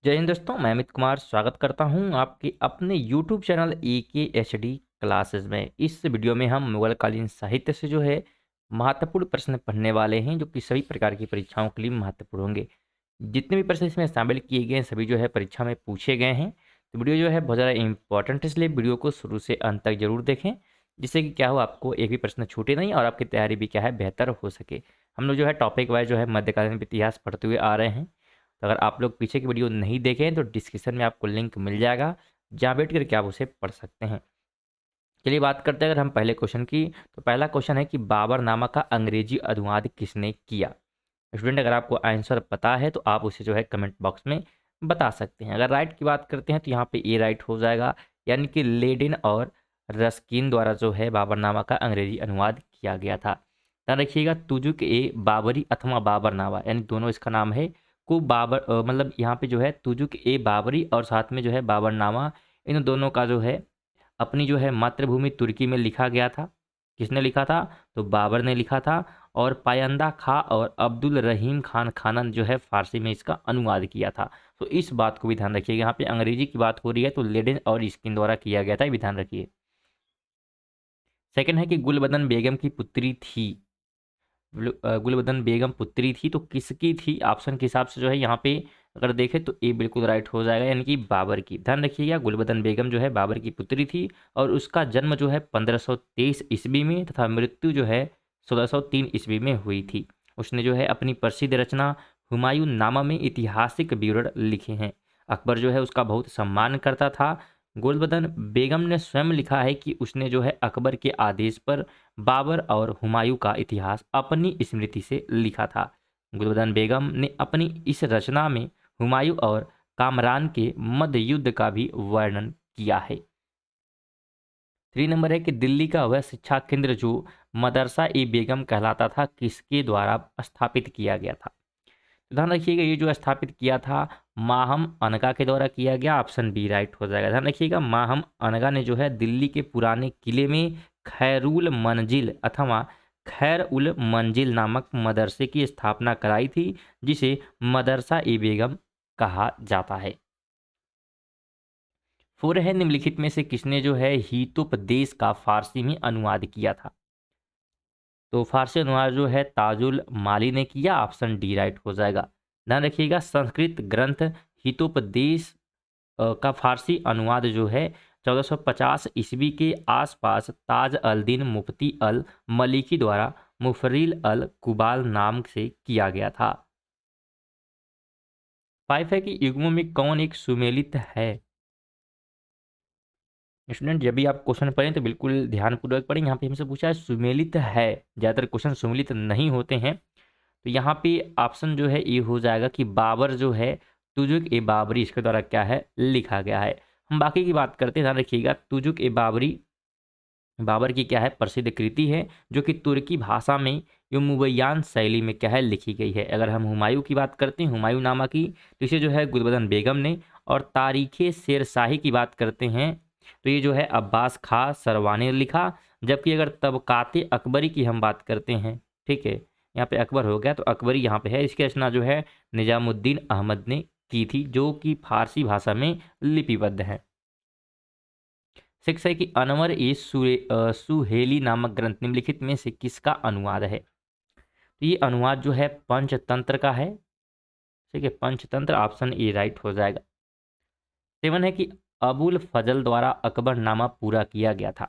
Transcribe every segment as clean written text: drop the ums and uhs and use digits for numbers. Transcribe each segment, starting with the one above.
जय हिंद दोस्तों, मैं अमित कुमार स्वागत करता हूं आपके अपने YouTube चैनल AKHD क्लासेस में। इस वीडियो में हम मुगलकालीन साहित्य से जो है महत्वपूर्ण प्रश्न पढ़ने वाले हैं, जो कि सभी प्रकार की परीक्षाओं के लिए महत्वपूर्ण होंगे। जितने भी प्रश्न इसमें शामिल किए गए हैं सभी जो है परीक्षा में पूछे गए हैं। तो वीडियो जो है बहुत ज़्यादा इंपॉर्टेंट है, इसलिए वीडियो को शुरू से अंत तक जरूर देखें, जिससे कि क्या हो आपको एक भी प्रश्न छूटे नहीं और आपकी तैयारी भी क्या है बेहतर हो सके। हम लोग जो है टॉपिक वाइज जो है मध्यकालीन इतिहास पढ़ते हुए आ रहे हैं। तो अगर आप लोग पीछे की वीडियो नहीं देखें तो डिस्क्रिप्शन में आपको लिंक मिल जाएगा, जहाँ बैठ करके आप उसे पढ़ सकते हैं। चलिए बात करते हैं अगर हम पहले क्वेश्चन की। तो पहला क्वेश्चन है कि बाबरनामा का अंग्रेजी अनुवाद किसने किया। स्टूडेंट अगर आपको आंसर पता है तो आप उसे जो है कमेंट बॉक्स में बता सकते हैं। अगर राइट की बात करते हैं तो यहाँ पे ए राइट हो जाएगा, यानी कि लेडिन और रस्किन द्वारा जो है बाबरनामा का अंग्रेजी अनुवाद किया गया था। ध्यान रखिएगा, तुजुक ए बाबरी अथवा बाबरनामा, यानी दोनों इसका नाम है। को बाबर मतलब यहाँ पे जो है तुजुक ए बाबरी और साथ में जो है बाबरनामा, इन दोनों का जो है अपनी जो है मातृभूमि तुर्की में लिखा गया था। किसने लिखा था? तो बाबर ने लिखा था। और पायंदा खां और अब्दुल रहीम खान खानन जो है फारसी में इसका अनुवाद किया था। तो इस बात को भी ध्यान रखिएगा, यहाँ पे अंग्रेजी की बात हो रही है तो लेडेन और स्किन द्वारा किया गया था, ये भी ध्यान रखिए। सेकंड है कि गुलबदन बेगम की पुत्री थी। गुलबदन बेगम पुत्री थी तो किसकी थी? ऑप्शन के हिसाब से जो है यहाँ पे अगर देखें तो ए बिल्कुल राइट हो जाएगा, यानी कि बाबर की। ध्यान रखिएगा, गुलबदन बेगम जो है बाबर की पुत्री थी और उसका जन्म जो है 1523 ईस्वी में तथा मृत्यु जो है 1603 ईस्वी में हुई थी। उसने जो है अपनी प्रसिद्ध रचना हुमायूं नामा में ऐतिहासिक विवरण लिखे हैं। अकबर जो है उसका बहुत सम्मान करता था। गुलबदन बेगम ने स्वयं लिखा है कि उसने जो है अकबर के आदेश पर बाबर और हुमायूं का इतिहास अपनी स्मृति से लिखा था। गुलबदन बेगम ने अपनी इस रचना में हुमायूं और कामरान के मध्य युद्ध का भी वर्णन किया है। 3 नंबर है कि दिल्ली का वह शिक्षा केंद्र जो मदरसा ए बेगम कहलाता था, किसके द्वारा स्थापित किया गया था? तो ध्यान रखिएगा, ये जो स्थापित किया था माहम अनगा के द्वारा किया गया। ऑप्शन बी राइट हो जाएगा। ध्यान रखिएगा, माहम अनगा ने जो है दिल्ली के पुराने किले में खैरुल मंजिल अथवा खैर उल मंजिल नामक मदरसे की स्थापना कराई थी, जिसे मदरसा ए बेगम कहा जाता है। 4 है, निम्नलिखित में से किसने जो है हितोपदेश का फारसी में अनुवाद किया था? तो फारसी अनुवाद जो है ताजुल माली ने किया। ऑप्शन डी राइट हो जाएगा। ध्यान रखिएगा, संस्कृत ग्रंथ हितोपदेश का फारसी अनुवाद जो है 1450 ईस्वी के आसपास ताज अल दीन मुफ्ती अल मलिकी द्वारा मुफरिल अल कुबाल नाम से किया गया था। 5 है कि युग्मों में कौन एक सुमेलित है। स्टूडेंट जब भी आप क्वेश्चन पढ़ें तो बिल्कुल ध्यानपूर्वक पढ़ें। यहाँ पे हमसे पूछा है सुमेलित है, ज़्यादातर क्वेश्चन सुमेलित नहीं होते हैं। तो यहाँ पे ऑप्शन जो है ये हो जाएगा कि बाबर जो है तुजुक ए बाबरी इसके द्वारा क्या है लिखा गया है। हम बाकी की बात करते हैं। ध्यान रखिएगा, तुजुक ए बाबरी बाबर की क्या है प्रसिद्ध कृति है, जो कि तुर्की भाषा में युमुबयान शैली में क्या है लिखी गई है। अगर हम हुमायूं की बात करते हैं, हुमायूं नामा की, तो इसे जो है गुलबदन बेगम ने। और तारीखे शेरशाही की बात करते हैं तो ये जो है अब्बास खां सरवानी ने लिखा। जबकि अगर तबकाते अकबरी की हम बात करते हैं, ठीक है, यहाँ पे अकबर हो गया तो अकबरी यहाँ पे है, इसकी रचना जो है निजामुद्दीन अहमद ने की थी, जो कि फारसी भाषा में लिपिबद्ध है। 6 है कि अनवर ए सुहेली नामक ग्रंथ निम्नलिखित में से किसका अनुवाद है? तो ये अनुवाद जो है पंचतंत्र का है। ठीक है, पंचतंत्र, ऑप्शन ए राइट हो जाएगा। 7 है कि अबुल फजल द्वारा अकबरनामा पूरा किया गया था,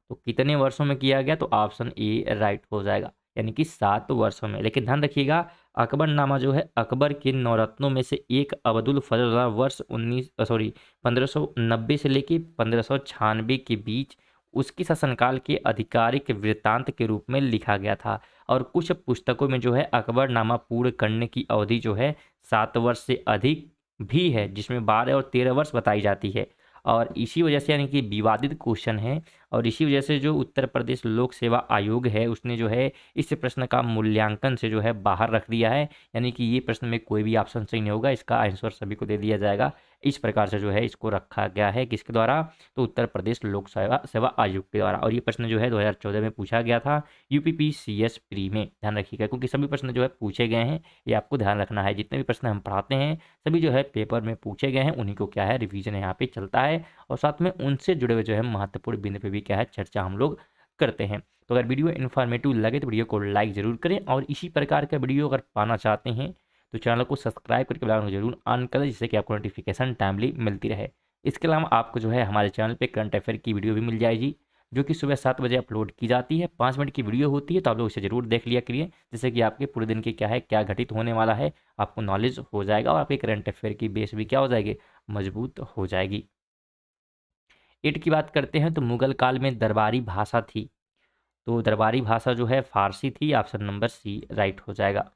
तो कितने वर्षों में किया गया? तो ऑप्शन ए राइट हो जाएगा, यानी कि 7 वर्षों में। लेकिन ध्यान रखिएगा, अकबरनामा जो है अकबर के नवरत्नों में से एक अब्दुल फजल द्वारा वर्ष 1590 से लेके 1596 के बीच उसकी शासनकाल के आधिकारिक वृत्तांत के रूप में लिखा गया था। और कुछ पुस्तकों में जो है अकबरनामा पूर्ण करने की अवधि जो है 7 वर्ष से अधिक भी है, जिसमें 12 और 13 वर्ष बताई जाती है। और इसी वजह से यानी कि विवादित क्वेश्चन है, और इसी वजह से जो उत्तर प्रदेश लोक सेवा आयोग है उसने जो है इस प्रश्न का मूल्यांकन से जो है बाहर रख दिया है, यानी कि ये प्रश्न में कोई भी ऑप्शन सही नहीं होगा, इसका आंसर सभी को दे दिया जाएगा। इस प्रकार से जो है इसको रखा गया है, किसके द्वारा, तो उत्तर प्रदेश लोक सेवा सेवा आयोग के द्वारा। और ये प्रश्न जो है 2014 में पूछा गया था यूपीपीसीएस प्री में, ध्यान रखिएगा, क्योंकि सभी प्रश्न जो है पूछे गए हैं, ये आपको ध्यान रखना है। जितने भी प्रश्न हम पढ़ाते हैं सभी जो है पेपर में पूछे गए हैं, उन्हीं को क्या है रिवीजन यहाँ पे चलता है, और साथ में उनसे जुड़े हुए जो है महत्वपूर्ण बिंदु पे भी क्या है चर्चा हम लोग करते हैं। तो अगर वीडियो इन्फॉर्मेटिव लगे तो वीडियो को लाइक जरूर करें, और इसी प्रकार का वीडियो अगर पाना चाहते हैं तो चैनल को सब्सक्राइब करके बेल आइकन को जरूर ऑन करें, जिससे कि आपको नोटिफिकेशन टाइमली मिलती रहे। इसके अलावा आपको जो है हमारे चैनल पे करंट अफेयर की वीडियो भी मिल जाएगी, जो कि सुबह 7 बजे अपलोड की जाती है। 5 मिनट की वीडियो होती है, तो आप लोग इसे जरूर देख लिया करिए, जिससे कि आपके पूरे दिन के क्या है क्या घटित होने वाला है आपको नॉलेज हो जाएगा, और आपके करंट अफेयर की बेस भी क्या हो जाएगी, मजबूत हो जाएगी। 8 की बात करते हैं तो मुगल काल में दरबारी भाषा थी, तो दरबारी भाषा जो है फारसी थी, ऑप्शन नंबर सी राइट हो जाएगा।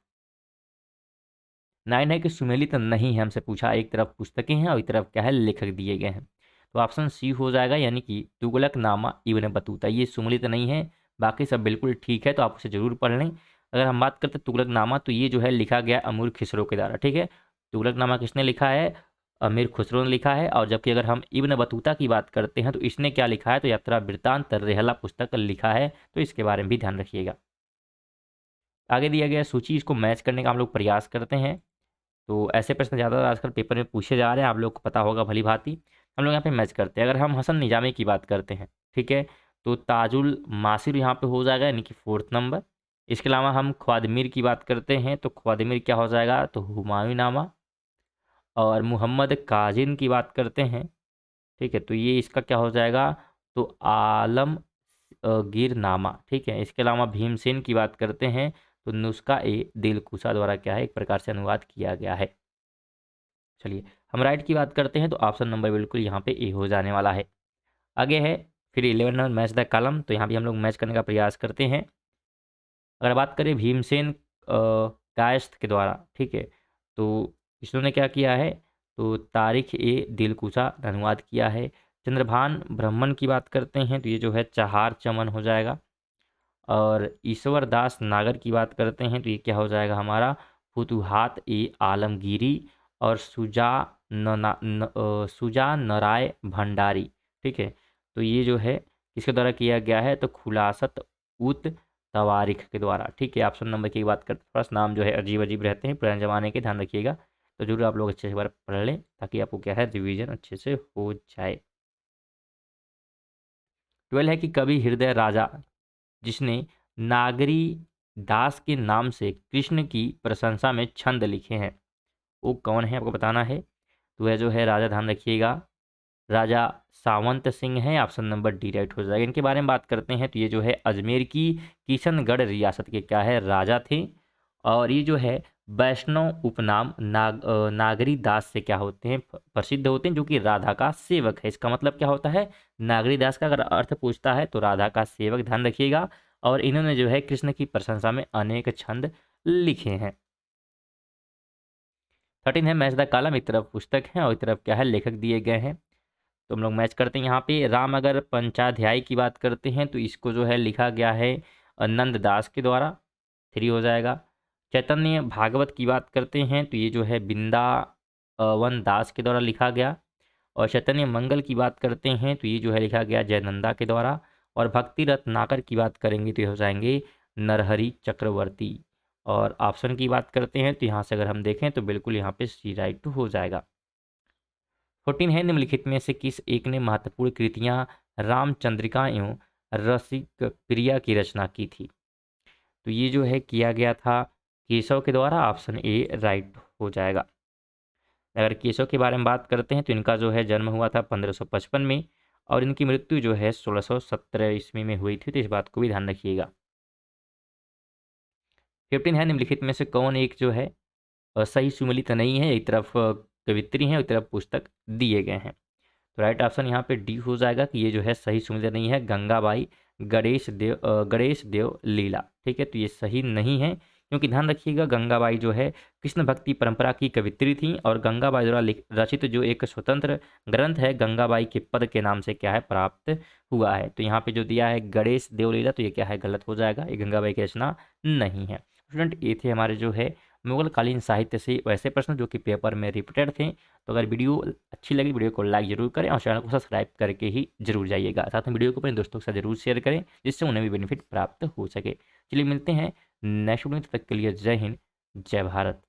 9 है कि सुमेलित नहीं है, हमसे पूछा, एक तरफ पुस्तकें हैं और एक तरफ क्या है लेखक दिए गए हैं, तो ऑप्शन सी हो जाएगा, यानी कि तुगलकनामा इब्न बतूता, ये सुमेलित नहीं है, बाकी सब बिल्कुल ठीक है, तो आप उसे जरूर पढ़ लें। अगर हम बात करते हैं तुगलकनामा, तो ये जो है लिखा गया अमीर खुसरो के द्वारा, ठीक है। तुगलकनामा किसने लिखा है, अमीर खुसरो ने लिखा है। और जबकि अगर हम इब्न बतूता की बात करते हैं तो इसने क्या लिखा है, तो यात्रा वृत्तांत रेहला पुस्तक लिखा है, तो इसके बारे में भी ध्यान रखिएगा। आगे दिया गया सूची, इसको मैच करने का हम लोग प्रयास करते हैं, तो ऐसे प्रश्न ज़्यादा आजकल पेपर में पूछे जा रहे हैं, आप लोग को पता होगा भली भांति। हम लोग यहाँ पे मैच करते हैं। अगर हम हसन निजामी की बात करते हैं, ठीक है, तो ताजुल मासिर यहाँ पे हो जाएगा, यानी कि 4th नंबर। इसके अलावा हम ख्वादमीर की बात करते हैं, तो ख्वादमीर क्या हो जाएगा, तो हुमायूंनामा। और मोहम्मद काजिन की बात करते हैं, ठीक है, तो ये इसका क्या हो जाएगा, तो आलम गिरनामा, ठीक है। इसके अलावा भीमसेन की बात करते हैं, तो नुस्खा ए दिलकुशा द्वारा क्या है एक प्रकार से अनुवाद किया गया है। चलिए हम राइट की बात करते हैं, तो ऑप्शन नंबर बिल्कुल यहाँ पे ए हो जाने वाला है। आगे है फिर 11 नंबर मैच द कॉलम, तो यहाँ भी हम लोग मैच करने का प्रयास करते हैं। अगर बात करें भीमसेन कायस्थ के द्वारा, ठीक है, तो इन्होंने क्या किया है, तो तारीख ए दिलकुशा अनुवाद किया है। चंद्रभान ब्राह्मण की बात करते हैं, तो ये जो है चहार चमन हो जाएगा। और ईश्वर दास नागर की बात करते हैं, तो ये क्या हो जाएगा हमारा, फुतुहात ए आलमगीरी। और सुजा नराय भंडारी, ठीक है, तो ये जो है किसके द्वारा किया गया है, तो खुलासत उत तवारिख के द्वारा, ठीक है। ऑप्शन नंबर की बात करते हैं, थोड़ा सा नाम जो है अजीब अजीब रहते हैं पुराने ज़माने के, ध्यान रखिएगा, तो जरूर आप लोग अच्छे से बार पढ़ लें, ताकि आपको क्या है रिवीजन अच्छे से हो जाए। 12 है कि कवि हृदय राजा जिसने नागरी दास के नाम से कृष्ण की प्रशंसा में छंद लिखे हैं, वो कौन है आपको बताना है। तो वह जो है राजा, ध्यान रखिएगा, राजा सावंत सिंह है, ऑप्शन नंबर डी राइट हो जाएगा। इनके बारे में बात करते हैं, तो ये जो है अजमेर की किशनगढ़ रियासत के क्या है राजा थे। और ये जो है वैष्णव उपनाम नागरी दास से क्या होते हैं, प्रसिद्ध होते हैं, जो कि राधा का सेवक है। इसका मतलब क्या होता है, नागरी दास का अगर अर्थ पूछता है तो राधा का सेवक, ध्यान रखिएगा। और इन्होंने जो है कृष्ण की प्रशंसा में अनेक छंद लिखे हैं। 13 है मैच द कॉलम, एक तरफ पुस्तक है और एक तरफ क्या है लेखक दिए गए हैं, तो हम लोग मैच करते हैं। यहाँ पे राम अगर पंचाध्याय की बात करते हैं, तो इसको जो है लिखा गया है नंद दास के द्वारा, 3 हो जाएगा। चैतन्य भागवत की बात करते हैं, तो ये जो है वृंदावन दास के द्वारा लिखा गया। और चैतन्य मंगल की बात करते हैं, तो ये जो है लिखा गया जयनंदा के द्वारा। और भक्ति रत्नाकर की बात करेंगे तो ये हो जाएंगे नरहरि चक्रवर्ती। और ऑप्शन की बात करते हैं, तो यहाँ से अगर हम देखें तो बिल्कुल यहाँ पे सी राइट हो जाएगा। 14 है निम्नलिखित में से किस एक ने महत्वपूर्ण कृतियाँ रामचंद्रिका एवं रसिक प्रिया की रचना की थी, तो ये जो है किया गया था केशव के द्वारा, ऑप्शन ए राइट हो जाएगा। अगर केशव के बारे में बात करते हैं, तो इनका जो है जन्म हुआ था 1555 में, और इनकी मृत्यु जो है 1617 ईस्वी में हुई थी, तो इस बात को भी ध्यान रखिएगा। 15 है निम्नलिखित में से कौन एक जो है सही सुमेलित नहीं है, एक तरफ कवित्री है, एक तरफ पुस्तक दिए गए हैं, तो राइट ऑप्शन यहाँ पे डी हो जाएगा कि ये जो है सही सुमेलित नहीं है, गंगाबाई गणेश देव लीला, ठीक है, तो ये सही नहीं है, क्योंकि ध्यान रखिएगा गंगाबाई जो है कृष्ण भक्ति परंपरा की कवित्री थी और गंगाबाई द्वारा रचित जो एक स्वतंत्र ग्रंथ है गंगाबाई के पद के नाम से क्या है प्राप्त हुआ है। तो यहाँ पे जो दिया है गणेश देवलीला, तो ये क्या है गलत हो जाएगा, ये गंगाबाई की रचना नहीं है। स्टूडेंट ये थे हमारे जो है मुगल कालीन साहित्य से वैसे प्रश्न जो कि पेपर में रिपीटेड थे। तो अगर वीडियो अच्छी लगी वीडियो को लाइक जरूर करें और चैनल को सब्सक्राइब करके ही जरूर जाइएगा। साथ में वीडियो को अपने दोस्तों के साथ जरूर शेयर करें जिससे उन्हें भी बेनिफिट प्राप्त हो सके। चलिए मिलते हैं नेक्स्ट वीडियो में, तब तक के लिए जय हिंद जय भारत।